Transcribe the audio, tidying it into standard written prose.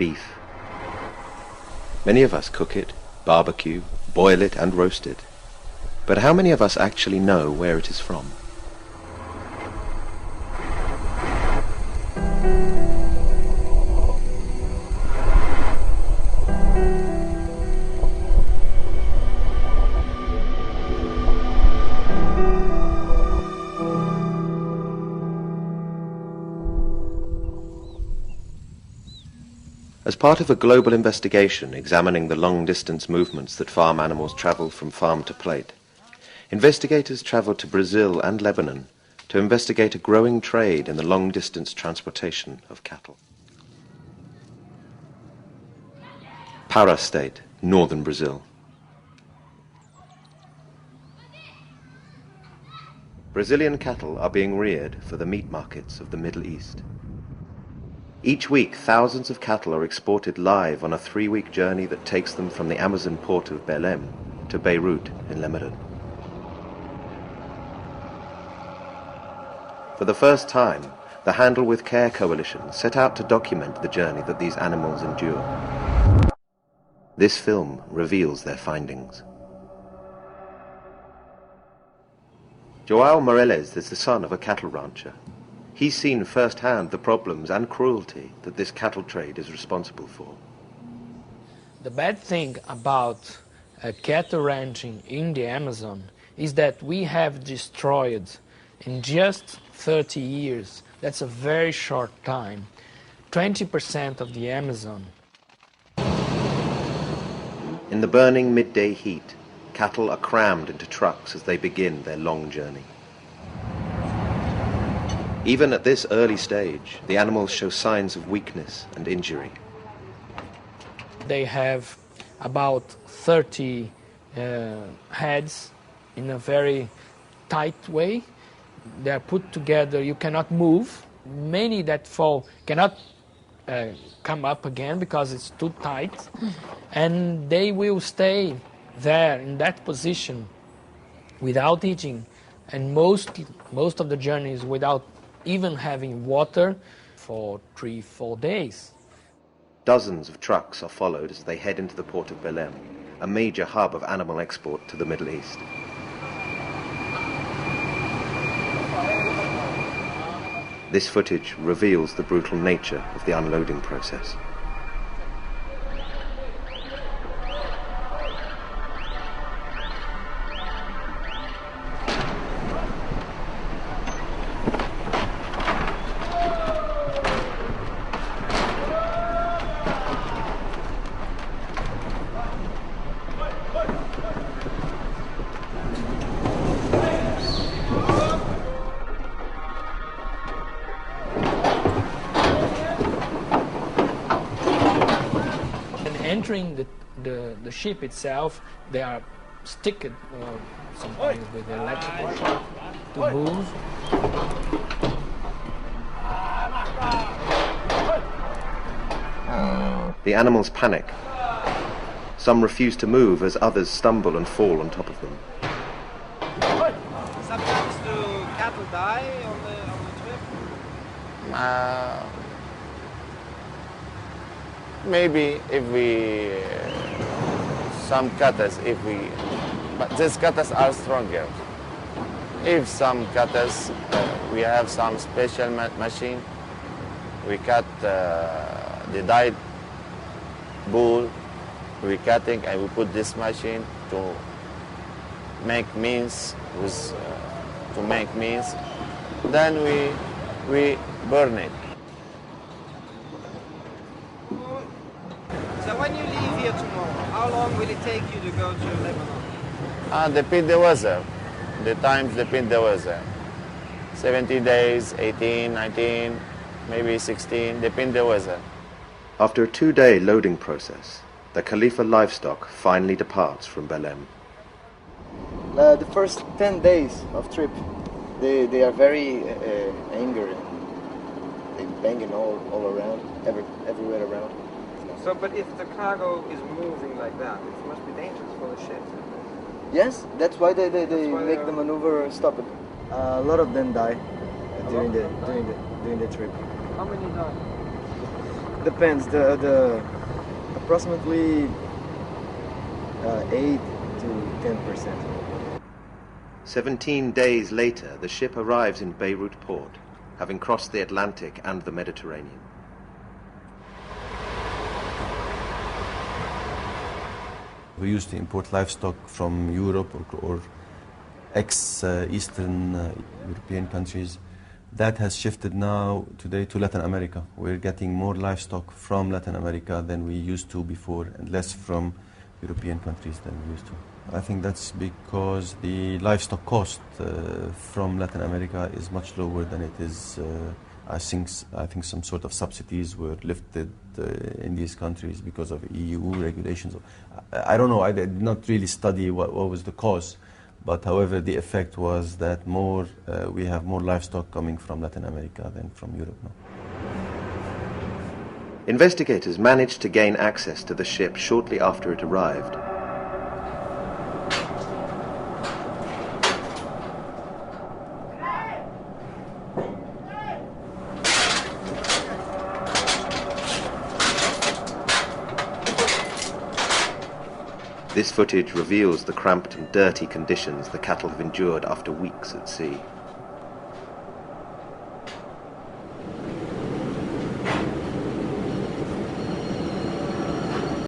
beef. Many of us cook it, barbecue, boil it and roast it. But how many of us actually know where it is from? As part of a global investigation examining the long-distance movements that farm animals travel from farm to plate, investigators traveled to Brazil and Lebanon to investigate a growing trade in the long-distance transportation of cattle. Pará State, northern Brazil. Brazilian cattle are being reared for the meat markets of the Middle East. Each week, thousands of cattle are exported live on a 3-week journey that takes them from the Amazon port of Belém to Beirut in Lebanon. For the first time, the Handle with Care Coalition set out to document the journey that these animals endure. This film reveals their findings. João Moreles is the son of a cattle rancher. He's seen firsthand the problems and cruelty that this cattle trade is responsible for. The bad thing about cattle ranching in the Amazon is that we have destroyed in just 30 years, that's a very short time, 20% of the Amazon. In the burning midday heat, cattle are crammed into trucks as they begin their long journey. Even at this early stage, the animals show signs of weakness and injury. They have about 30 heads in a very tight way. They are put together, you cannot move. Many that fall cannot come up again because it's too tight. And they will stay there in that position without eating. And most of the journey is without even having water for 3-4 days. Dozens of trucks are followed as they head into the port of Belém, a major hub of animal export to the Middle East. This footage reveals the brutal nature of the unloading process. Entering the ship itself, they are sticked sometimes with electrical shock to move. The animals panic. Some refuse to move as others stumble and fall on top of them. Sometimes do cattle die on the trip? Maybe if we, some cutters, but these cutters are stronger. If some cutters, we have some special machine, we cut the died bull, we cutting and we put this machine to make means, then we burn it. So when you leave here tomorrow, how long will it take you to go to Lebanon? Depend the weather. The times depend the weather. 17 days, 18, 19, maybe 16, depend the weather. After a 2-day loading process, the Khalifa livestock finally departs from Belém. The first 10 days of trip, they are very angry. They banging all around, everywhere around. So, but if the cargo is moving like that, it must be dangerous for the ship. Yes, that's why they make the maneuver stop it. A lot of them die during the trip. How many die? Depends. The approximately 8 to 10%. 17 days later, the ship arrives in Beirut port, having crossed the Atlantic and the Mediterranean. We used to import livestock from Europe or ex-Eastern European countries. That has shifted now today to Latin America. We're getting more livestock from Latin America than we used to before, and less from European countries than we used to. I think that's because the livestock cost from Latin America is much lower than it is. I think some sort of subsidies were lifted in these countries because of EU regulations. I don't know. I did not really study what was the cause, but however, the effect was that we have more livestock coming from Latin America than from Europe now. Investigators managed to gain access to the ship shortly after it arrived. This footage reveals the cramped and dirty conditions the cattle have endured after weeks at sea.